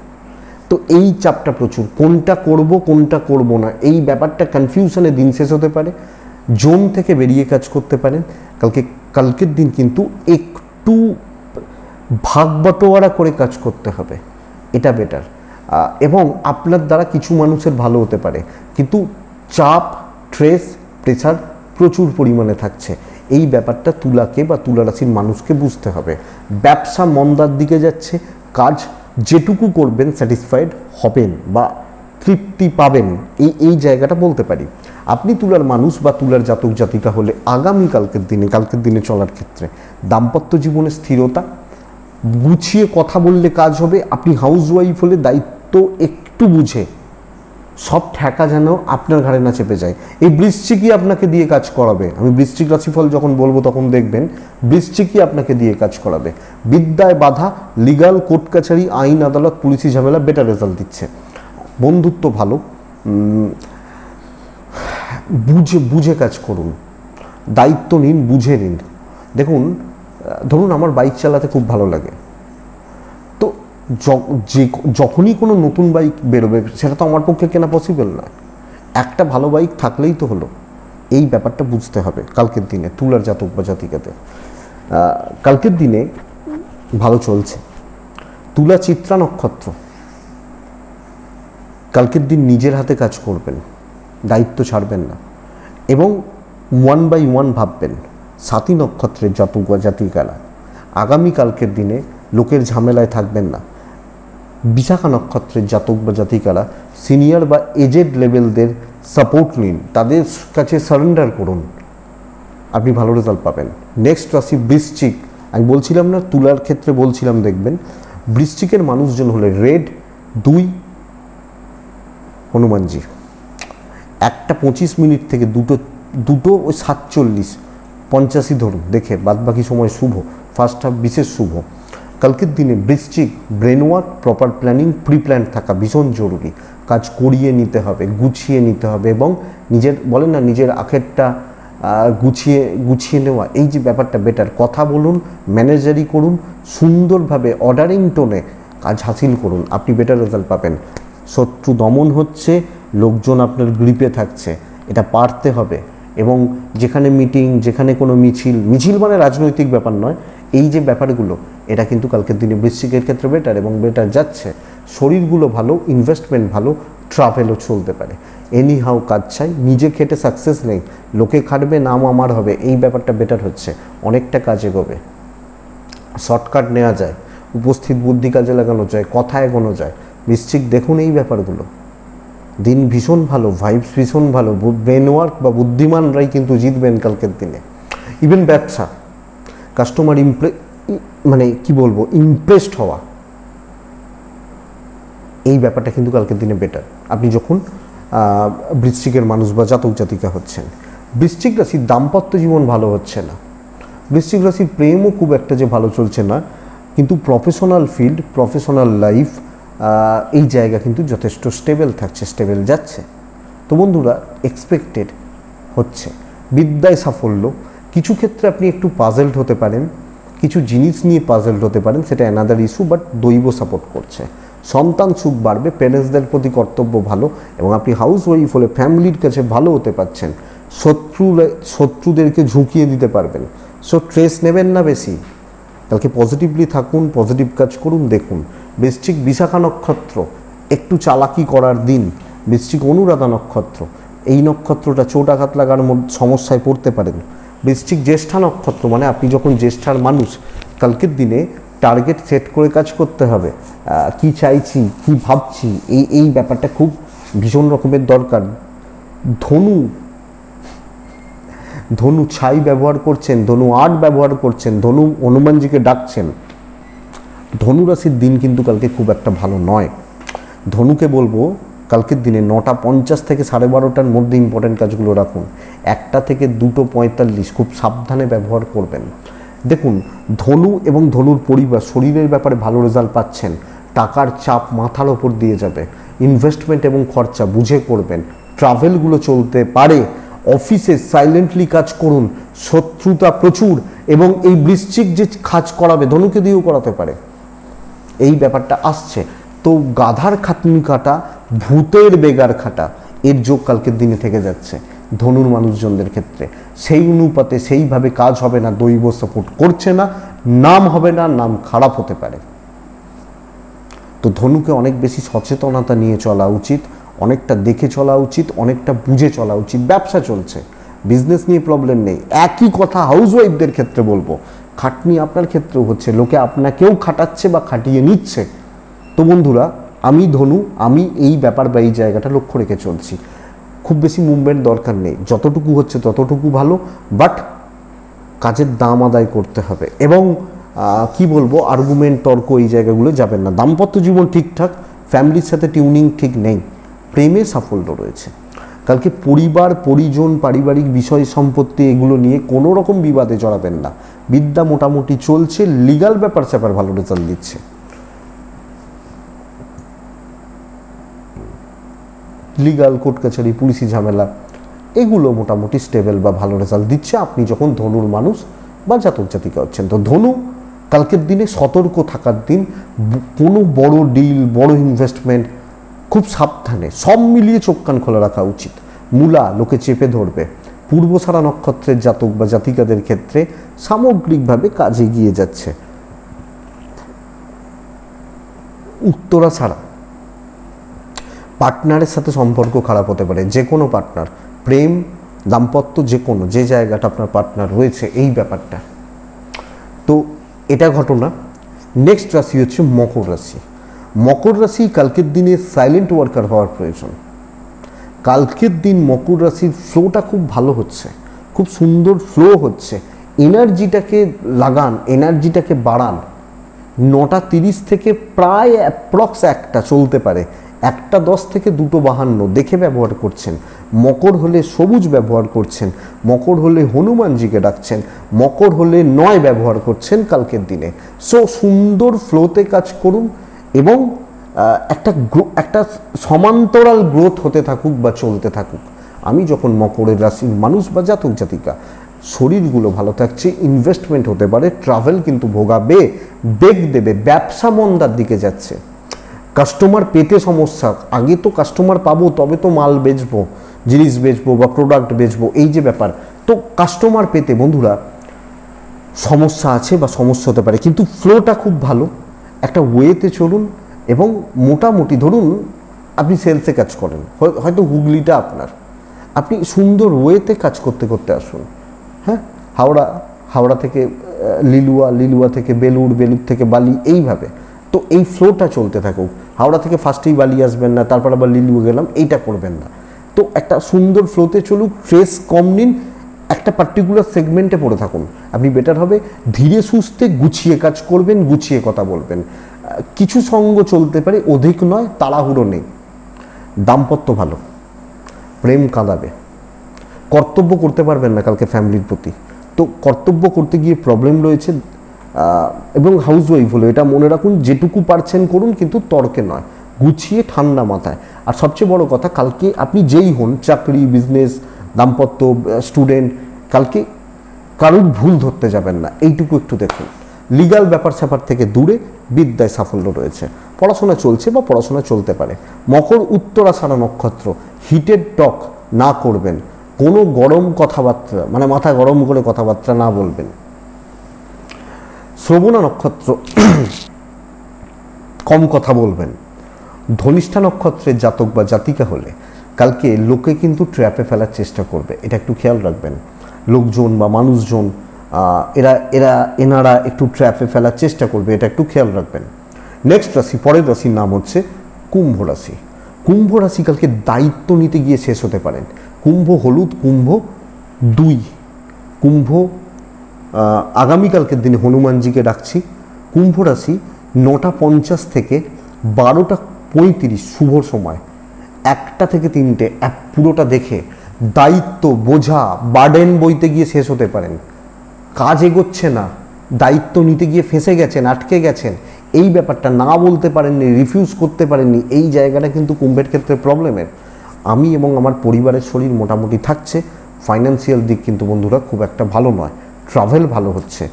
তো এই চাপটা প্রচুর, কোনটা করব কোনটা করব না, এই ব্যাপারটা কনফিউশনে দিন শেষ হতে পারে। জোন থেকে বেরিয়ে কাজ করতে পারেন। কালকের দিন কিন্তু একটু ভাগ বাটোয়ারা করে কাজ করতে হবে, এটা বেটার। এবং আপনার দ্বারা কিছু মানুষের ভালো হতে পারে, কিন্তু চাপ, স্ট্রেস, প্রেসার প্রচুর পরিমাণে থাকছে। এই ব্যাপারটা তুলাকে বা তুলা রাশির মানুষকে বুঝতে হবে। ব্যবসা মন্দার দিকে যাচ্ছে, কাজ যেটুকু করবেন স্যাটিসফাইড হবেন বা তৃপ্তি পাবেন, এই জায়গাটা বলতে পারি। আপনি তুলার মানুষ বা তুলার জাতক জাতিকা হলে আগামী কালকের দিনে চলার ক্ষেত্রে দাম্পত্য জীবনে স্থিরতা, গুছিয়ে কথা বললে কাজ হবে। আপনি হাউস ওয়াইফ হলে দায়িত্ব একটু বুঝে, সব ঠেকা যেন আপনার ঘাড়ে না চেপে যায়। এই বৃশ্চিকই আপনাকে দিয়ে কাজ করাবে। আমি বৃশ্চিক রাশিফল যখন বলবো তখন দেখবেন বৃশ্চিকই আপনাকে দিয়ে কাজ করাবে। বিদ্যায় বাধা, লিগাল, কোর্ট কাছারি, আইন আদালত, পুলিশি ঝামেলা বেটার রেজাল্ট দিচ্ছে। বন্ধুত্ব ভালো, বুঝে কাজ করুন, দায়িত্ব নিন, বুঝে নিন। দেখুন, ধরুন আমার বাইক চালাতে খুব ভালো লাগে, তো যখনই কোনো নতুন বাইক বেরোবে সেটা তো আমার পক্ষে কেনা পসিবল না, একটা ভালো বাইক থাকলেই তো হলো। এই ব্যাপারটা বুঝতে হবে কালকের দিনে তুলার জাতক বা জাতিকাদের। কালকের দিনে ভালো চলছে। তুলা চিত্রা নক্ষত্র, কালকের দিন নিজের হাতে কাজ করবেন, দায়িত্ব ছাড়বেন না এবং 1 by 1 ভাববেন। সাথী নক্ষত্রের জাতক বা জাতিকারা আগামী কালকের দিনে লোকের ঝামেলায় থাকবেন না। বিশাখা নক্ষত্রের জাতক বা জাতিকারা সিনিয়র বা এজেড লেভেলদের সাপোর্ট নিন, তাদের কাছে সারেন্ডার করুন, আপনি ভালো রেজাল্ট পাবেন। নেক্সট রাশি বৃশ্চিক। আমি বলছিলাম না, তুলার ক্ষেত্রে বলছিলাম, দেখবেন বৃশ্চিকের মানুষজন হলে রেড 2 হনুমানজি, 1:25 থেকে দুটো ওই 7:40-85 ধরুন, দেখে বাদ বাকি সময় শুভ, ফার্স্ট হাফ বিশেষ শুভ। কালকের দিনে বৃশ্চিক brain work, proper planning, pre plan থাকা ভীষণ জরুরি। কাজ করিয়ে নিতে হবে, গুছিয়ে নিতে হবে, এবং নিজের বলেন না নিজের আখেরটা গুছিয়ে নেওয়া, এই যে ব্যাপারটা বেটার। কথা বলুন, ম্যানেজারি করুন, সুন্দরভাবে অর্ডারিং টোনে কাজ হাসিল করুন, আপনি বেটার রেজাল্ট পাবেন। শত্রু দমন হচ্ছে, লোকজন আপনার গ্রিপে থাকছে, এটা পারতে হবে। এবং যেখানে মিটিং, যেখানে কোনো মিছিল মানে রাজনৈতিক ব্যাপার নয়, এই যে ব্যাপারগুলো, এটা কিন্তু কালকের দিনে বৃশ্চিকের ক্ষেত্রে বেটার এবং বেটার যাচ্ছে। শরীরগুলো ভালো, ইনভেস্টমেন্ট ভালো, ট্রাভেলও চলতে পারে। এনি হাউ কাজ চাই, নিজে খেটে সাকসেস নেই, লোকে খাটবে, নাম আমার হবে, এই ব্যাপারটা বেটার হচ্ছে, অনেকটা কাজ এগোবে। শর্টকাট নেওয়া যায়, উপস্থিত বুদ্ধি কাজে লাগানো যায়, কথা এগোনো যায়। বৃশ্চিক দেখুন এই ব্যাপারগুলো, দিন ভীষণ ভালো, ভাইবস ভীষণ ভালো, ব্রেন ওয়ার্ক বা বুদ্ধিমানরাই কিন্তু জিতবেন কালকের দিনে। ইভেন ব্যবসা, কাস্টমার মানে কি বলবো, ইমপ্রেসড হওয়া, এই ব্যাপারটা কিন্তু কালকের দিনে বেটার, আপনি যখন বৃশ্চিকের মানুষ বা জাতক জাতিকা হচ্ছেন। বৃশ্চিক রাশির দাম্পত্য জীবন ভালো হচ্ছে না, বৃশ্চিক রাশির প্রেমও খুব একটা যে ভালো চলছে না, কিন্তু প্রফেশনাল ফিল্ড, প্রফেশনাল লাইফ, এই জায়গা কিন্তু যথেষ্ট স্টেবল থাকছে, স্টেবল যাচ্ছে। তো বন্ধুরা, এক্সপেক্টেড হচ্ছে বিদ্যায় সাফল্য। কিছু ক্ষেত্রে আপনি একটু পাজেলড হতে পারেন, কিছু জিনিস নিয়ে পাজেলড হতে পারেন, সেটা অ্যানাদার ইস্যু, বাট দৈব সাপোর্ট করছে। সন্তান সুখ বাড়বে, প্যারেন্টসদের প্রতি কর্তব্য ভালো, এবং আপনি হাউস ওয়াইফ হলে ফ্যামিলির কাছে ভালো হতে পারছেন। শত্রুদেরকে ঝুঁকিয়ে দিতে পারবেন। সো স্ট্রেস নেবেন না বেশি, কালকে পজিটিভলি থাকুন, পজিটিভ কাজ করুন। দেখুন বৃশ্চিক বিশাখা নক্ষত্র একটু চালাকি করার দিন, বৃশ্চিক অনুরাধা নক্ষত্র, এই নক্ষত্রটা চোট আঘাত লাগার সমস্যায় পড়তে পারেন। বৃশ্চিক জ্যেষ্ঠা নক্ষত্র, মানে আপনি যখন জ্যেষ্ঠার মানুষ, কালকের দিনে টার্গেট সেট করে কাজ করতে হবে, কি চাইছি, কি ভাবছি, এই ব্যাপারটা খুব ভীষণ রকমের দরকার। ধনু ছাই ব্যবহার করছেন, ধনু আর্ট ব্যবহার করছেন, ধনু হনুমানজিকে ডাকছেন। ধনু রাশির দিন কিন্তু কালকে খুব একটা ভালো নয়। ধনুকে বলবো কালকের দিনে 9:50 থেকে 12:30-র মধ্যে ইম্পর্টেন্ট কাজগুলো রাখুন। 1টা থেকে 2:45 খুব সাবধানে ব্যবহার করবেন। দেখুন ধনু এবং ধনুর পরিবার শরীরের ব্যাপারে ভালো রেজাল্ট পাচ্ছেন, টাকার চাপ মাথার ওপর দিয়ে যাবে, ইনভেস্টমেন্ট এবং খরচা বুঝে করবেন, ট্রাভেলগুলো চলতে পারে, অফিসে সাইলেন্টলি কাজ করুন, শত্রুতা প্রচুর, এবং এই বৃশ্চিক যে কাজ করাবে ধনুকে দিয়েও করাতে পারে, এই ব্যাপারটা আসছে। তো গাধার খাটনি কাটা, ভূতের বেগার খাটা, এর যোগ কালকের দিনে থেকে যাচ্ছে ধনুর মানুষজনদের ক্ষেত্রে। সেই অনুপাতে সেইভাবে কাজ হবে না, দৈব সাপোর্ট করছে না, নাম হবে না, নাম খারাপ হতে পারে। তো ধনুকে অনেক বেশি সচেতনতা নিয়ে চলা উচিত, অনেকটা দেখে চলা উচিত, অনেকটা বুঝে চলা উচিত। ব্যবসা চলছে, বিজনেস নিয়ে প্রবলেম নেই। একই কথা হাউস ওয়াইফদের ক্ষেত্রে বলবো, খাটনি আপনার ক্ষেত্রেও হচ্ছে, লোকে আপনাকেও খাটাচ্ছে বা খাটিয়ে নিচ্ছে। তো বন্ধুরা, আমি ধনু, আমি এই ব্যাপার বা এই জায়গাটা লক্ষ্য রেখে চলছি। খুব বেশি মুভমেন্ট দরকার নেই, যতটুকু হচ্ছে ততটুকু ভালো, বাট কাজের দাম আদায় করতে হবে। এবং কি বলবো, আর্গুমেন্ট, তর্ক, এই জায়গাগুলো যাবেন না। দাম্পত্য জীবন ঠিকঠাক, ফ্যামিলির সাথে টিউনিং ঠিক নেই, প্রেমে সাফল্য রয়েছে। কালকে পরিবার, পরিজন, পারিবারিক বিষয় সম্পত্তি, এগুলো নিয়ে কোনো রকম বিবাদে জড়াবেন না। বিদ্যা মোটামুটি চলছে, লিগাল ব্যাপার স্যাপার ভালো রেজাল্ট দিচ্ছে। লিগাল, কোর্ট কাছারি, পুলিশি ঝামেলা, এগুলো মোটামুটি স্টেবল বা ভালো রেজাল্ট দিচ্ছে আপনি যখন ধনুর মানুষ বা জাতক জাতিকা হচ্ছেন। তো ধনু কালকের দিনে সতর্ক থাকার দিন, কোনো বড় ডিল, বড় ইনভেস্টমেন্ট খুব সাবধানে, সব মিলিয়ে চোখ কান খোলা রাখা উচিত। মূলা লোকে চেপে ধরবে। পূর্বসারা নক্ষত্রের জাতক বা জাতিকাদের ক্ষেত্রে সামগ্রিকভাবে কাজ এগিয়ে যাচ্ছে। উত্তরা ছাড়া পার্টনারের সাথে সম্পর্ক খারাপ হতে পারে, যে কোনো পার্টনার, প্রেম, দাম্পত্য, যে কোনো, যে জায়গাটা আপনার পার্টনার রয়েছে, এই ব্যাপারটা। তো এটা ঘটনা। নেক্সট রাশি হচ্ছে মকর রাশি। মকর রাশি কালকের দিনে সাইলেন্ট ওয়ার্কার হওয়ার প্রয়োজন। কালকের দিন মকর রাশির ফ্লোটা খুব ভালো হচ্ছে, খুব সুন্দর ফ্লো হচ্ছে। এনার্জিটাকে লাগান, এনার্জিটাকে বাড়ান। 9:30 থেকে প্রায় অ্যাপ্রক্স 1টা চলতে পারে, 1:10 থেকে 2:52 দেখে ব্যবহার করছেন। মকর হলে সবুজ ব্যবহার করছেন, মকর হলে হনুমানজিকে ডাকছেন, মকর হলে 9 ব্যবহার করছেন কালকের দিনে। সো সুন্দর ফ্লোতে কাজ করুন এবং একটা সমান্তরাল গ্রোথ হতে থাকুক বা চলতে থাকুক। আমি যখন মকরের রাশির মানুষ বা জাতক জাতিকা, শরীরগুলো ভালো থাকছে, ইনভেস্টমেন্ট হতে পারে, ট্রাভেল কিন্তু ভোগাবে, বেগ দেবে, ব্যবসা মন্দার দিকে যাচ্ছে, কাস্টমার পেতে সমস্যা। আগে তো কাস্টমার পাবো তবে তো মাল বেচবো, জিনিস বেচবো বা প্রোডাক্ট বেচবো, এই যে ব্যাপার। তো কাস্টমার পেতে বন্ধুরা সমস্যা আছে বা সমস্যা হতে পারে, কিন্তু ফ্লোটা খুব ভালো, একটা ওয়েতে চলুন এবং মোটামুটি ধরুন আপনি সেলসে কাজ করেন, হয়তো হুগলিটা আপনার, আপনি সুন্দর ওয়েতে কাজ করতে করতে আসুন। হ্যাঁ, হাওড়া থেকে লিলুয়া, লিলুয়া থেকে বেলুড়, বেলুড় থেকে বালি, এইভাবে। তো এই ফ্লোটা চলতে থাকুক। হাওড়া থেকে ফার্স্টেই বালি আসবেন না, তারপর আবার লিলুয়া গেলাম, এইটা করবেন না। তো একটা সুন্দর ফ্লোতে চলুক, স্ট্রেস কম নিন, একটা পার্টিকুলার সেগমেন্টে পড়ে থাকুন, আপনি বেটার হবে। ধীরে সুস্থে গুছিয়ে কাজ করবেন, গুছিয়ে কথা বলবেন। কিছু সঙ্গ চলতে পারে, অধিক নয়, তাড়াহুড়ো নেই। দাম্পত্য ভালো, প্রেম কাঁদাবে। কর্তব্য করতে পারবেন না কালকে ফ্যামিলির প্রতি, তো কর্তব্য করতে গিয়ে প্রবলেম রয়েছে। এবং হাউস ওয়াইফ হলো, এটা মনে রাখুন, যেটুকু পারছেন করুন, কিন্তু তর্কে নয়, গুছিয়ে ঠান্ডা মাথায়। আর সবচেয়ে বড় কথা, কালকে আপনি যেই হন, চাকরি, বিজনেস, দাম্পত্য, স্টুডেন্ট, কালকে কারোর ভুল ধরতে যাবেন না, এইটুকু একটু দেখুন। লিগাল ব্যাপার স্যাপার থেকে দূরে, বিদ্যায় সাফল্য রয়েছে, পড়াশোনা চলছে বা পড়াশোনা চলতে পারে। মকর উত্তরাষাঢ়া নক্ষত্র, হিটেড টক না করবেন, কোনো গরম কথাবার্তা, মানে মাথা গরম করে কথাবার্তা না বলবেন। শ্রবণা নক্ষত্র, কম কথা বলবেন। ধনিষ্ঠা নক্ষত্রের জাতক বা জাতিকা হলে কালকে লোকে কিন্তু ট্র্যাপে ফেলার চেষ্টা করবে, এটা একটু খেয়াল রাখবেন। লোকজন বা মানুষজন এনারা একটু ট্র্যাপে ফেলার চেষ্টা করবে, এটা একটু খেয়াল রাখবেন। নেক্সট রাশি, পরের রাশির নাম হচ্ছে কুম্ভ রাশি। কুম্ভ রাশি কালকে দায়িত্ব নিতে গিয়ে শেষ হতে পারেন। কুম্ভ হলুদ, কুম্ভ 2, কুম্ভ আগামীকালকের দিনে হনুমানজিকে ডাকছি। কুম্ভ রাশি 9:50 থেকে 12:35 শুভ সময়, 1টা থেকে 3টে পুরোটা দেখে দায়িত্ব, বোঝা, বার্ডেন বইতে গিয়ে শেষ হতে পারেন। কাজ এগোচ্ছে না, দায়িত্ব নিতে গিয়ে ফেঁসে গেছেন, আটকে গেছেন, এই ব্যাপারটা না বলতে পারেননি, রিফিউজ করতে পারেননি, এই জায়গাটা কিন্তু কুম্ভের ক্ষেত্রে প্রবলেমের। আমি এবং আমার পরিবারের শরীর মোটামুটি থাকছে, ফাইন্যান্সিয়াল দিক কিন্তু বন্ধুরা খুব একটা ভালো নয়, ট্রাভেল ভালো হচ্ছে।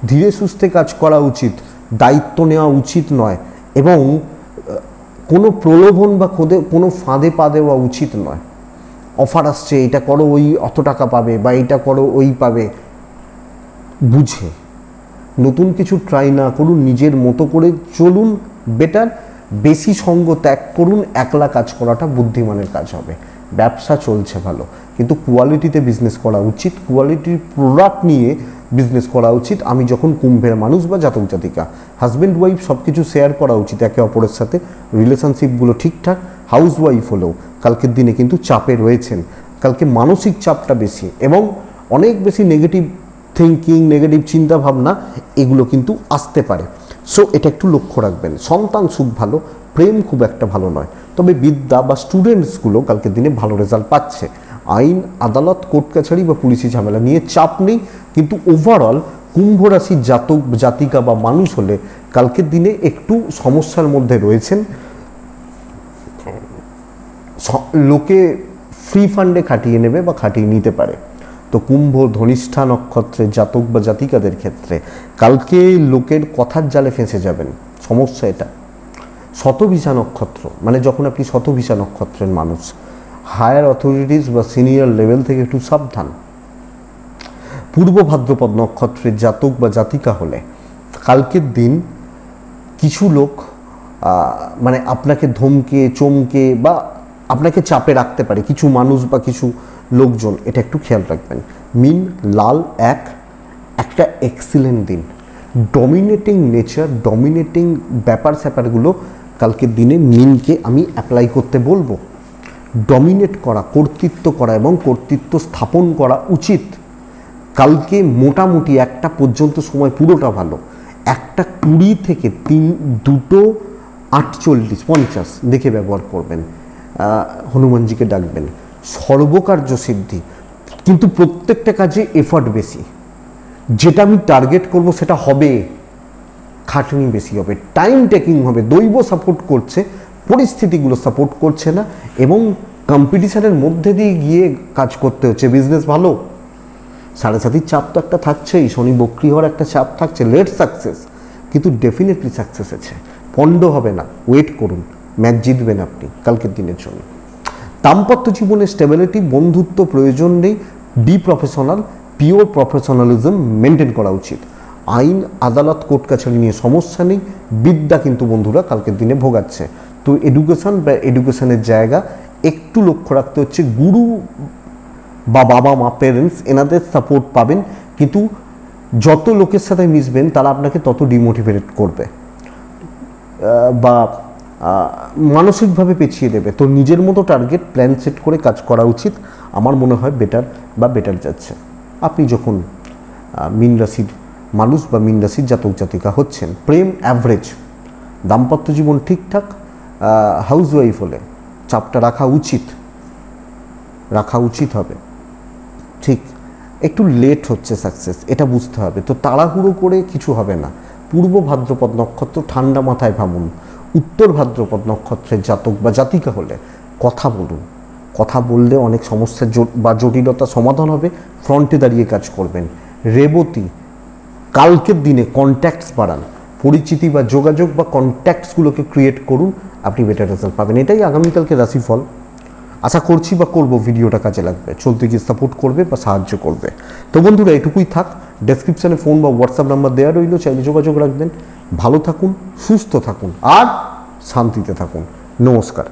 ধীরে সুস্থে কাজ করা উচিত, দায়িত্ব নেওয়া উচিত নয়, এবং কোনো প্রলোভন বা কোনো ফাঁদে পা দেওয়া উচিত নয়। অফার আসছে, এটা করো ওই অত টাকা পাবে, বা এইটা করো ওই পাবে, বুঝে নতুন কিছু ট্রাই না করুন, নিজের মতো করে চলুন, বেটার। বেশি সঙ্গ ত্যাগ করুন, একলা কাজ করাটা বুদ্ধিমানের কাজ হবে। ব্যবসা চলছে ভালো, কিন্তু কোয়ালিটিতে বিজনেস করা উচিত, কোয়ালিটির প্রোডাক্ট নিয়ে বিজনেস করা উচিত। আমি যখন কুম্ভের মানুষ বা জাতক জাতিকা, হাজব্যান্ড ওয়াইফ সব কিছু শেয়ার করা উচিত একে অপরের সাথে, রিলেশনশিপগুলো ঠিকঠাক। হাউস ওয়াইফ হলেও কালকের দিনে কিন্তু চাপে রয়েছেন, কালকে মানসিক চাপটা বেশি এবং অনেক বেশি নেগেটিভ থিঙ্কিং, নেগেটিভ চিন্তাভাবনা, এগুলো কিন্তু আসতে পারে। সো এটা একটু লক্ষ্য রাখবেন। সন্তান সুখ ভালো, প্রেম খুব একটা ভালো নয়, তবে বিদ্যা বা স্টুডেন্টসগুলো কালকের দিনে ভালো রেজাল্ট পাচ্ছে। আইন, আদালত, কোর্ট কাছারি বা পুলিশি ঝামেলা নিয়ে চাপ নেই, কিন্তু ওভারঅল কুম্ভ রাশির জাতক জাতিকা বা মানুষ হলে কালকের দিনে একটু সমস্যার মধ্যে রয়েছেন। লোকে ফ্রি ফান্ডে খাটিয়ে নেবে বা খাটিয়ে নিতে পারে। তো কুম্ভ ধনিষ্ঠা নক্ষত্রের জাতক বা জাতিকাদের ক্ষেত্রে কালকে লোকের কথার জালে ফেঁসে যাবেন, সমস্যা এটা। শতভিষা নক্ষত্র, মানে যখন আপনি শতভিষা নক্ষত্রের মানুষ, হায়ার অথরিটিস বা সিনিয়র লেভেল থেকে একটু সাবধান। পূর্ব ভাদ্রপদ নক্ষত্রের জাতক বা জাতিকা হলে কালকের দিন কিছু লোক মানে আপনাকে ধমকে, চমকে বা আপনাকে চাপে রাখতে পারে, কিছু মানুষ বা কিছু লোকজন, এটা একটু খেয়াল রাখবেন। মিন লাল 1, একটা এক্সিলেন্ট দিন। ডমিনেটিং নেচার, ডমিনেটিং ব্যাপার স্যাপারগুলো কালকের দিনে মিনকে আমি অ্যাপ্লাই করতে বলবো। ডমিনেট করা, কর্তৃত্ব করা এবং কর্তৃত্ব স্থাপন করা উচিত। কালকে মোটামুটি 1টা পর্যন্ত সময় পুরোটা ভালো, 1:20 থেকে 2:48-50 দেখে ব্যবহার করবেন। হনুমানজিকে ডাকবেন, সর্বকার্য সিদ্ধি। কিন্তু প্রত্যেকটা কাজে এফর্ট বেশি, যেটা আমি টার্গেট করব সেটা হবে, খাটনি বেশি হবে, টাইম টেকিং হবে। দৈব সাপোর্ট করছে, পরিস্থিতিগুলো সাপোর্ট করছে না, এবং কম্পিটিশনের মধ্যে দিয়ে গিয়ে কাজ করতে হচ্ছে। বিজনেস ভালো, 7.5 চাপ তো একটা থাকছেই, শনি বক্রি হওয়ার একটা চাপ থাকছে, লেট সাকসেস, কিন্তু ডেফিনেটলি সাকসেস আছে, পণ্ড হবে না, ওয়েট করুন, ম্যাচ জিতবেন আপনি কালকের দিনের জন্য। দাম্পত্য জীবনে স্টেবিলিটি, বন্ধুত্ব প্রয়োজন নেই, be professional, pure professionalism maintain করা উচিত। আইন আদালত কোর্ট কাছারি নিয়ে সমস্যা নেই, বিদ্যা কিন্তু বন্ধুরা কালকের দিনে ভোগাচ্ছে। তো এডুকেশন বা এডুকেশনের জায়গা একটু লক্ষ্য রাখতে হচ্ছে। গুরু বা বাবা মা, পেরেন্টস, এনাদের সাপোর্ট পাবেন, কিন্তু যত লোকের সাথে মিশবেন তারা আপনাকে তত ডিমোটিভেট করবে বা মানসিকভাবে পেছিয়ে দেবে। তো নিজের মতো টার্গেট প্ল্যান সেট করে কাজ করা উচিত, আমার মনে হয় বেটার যাচ্ছে। আপনি যখন মীন রাশির মানুষ বা মীন রাশির জাতক জাতিকা হচ্ছেন, প্রেম অ্যাভারেজ, দাম্পত্য জীবন ঠিকঠাক, হাউসওয়াইফ হলে চাপটা রাখা উচিত হবে। ঠিক, একটু লেট হচ্ছে সাকসেস, এটা বুঝতে হবে। তো তাড়াহুড়ো করে কিছু হবে না। পূর্ব ভাদ্রপদ নক্ষত্র ঠান্ডা মাথায় ভাবুন। উত্তর ভাদ্রপদ নক্ষত্রের জাতক বা জাতিকা হলে কথা বলুন, কথা বললে অনেক সমস্যা বা জটিলতা সমাধান হবে, ফ্রন্টে দাঁড়িয়ে কাজ করবেন। রেবতী, কালকের দিনে কন্ট্যাক্টস বাড়ান, পরিচিতি বা যোগাযোগ বা কন্ট্যাক্টসগুলোকে ক্রিয়েট করুন, আপনি বেটার রেজাল্ট পাবেন। এটাই আগামীকালকে রাশিফল। আশা করছি বা করব ভিডিওটা কাজে লাগবে, চলতে গিয়ে সাপোর্ট করবে বা সাহায্য করবে। তো বন্ধুরা এটুকুই থাক। ডেসক্রিপশানে ফোন বা হোয়াটসঅ্যাপ নাম্বার দেওয়া রইল, চাইলে যোগাযোগ রাখবেন। ভালো থাকুন, সুস্থ থাকুন আর শান্তিতে থাকুন। নমস্কার।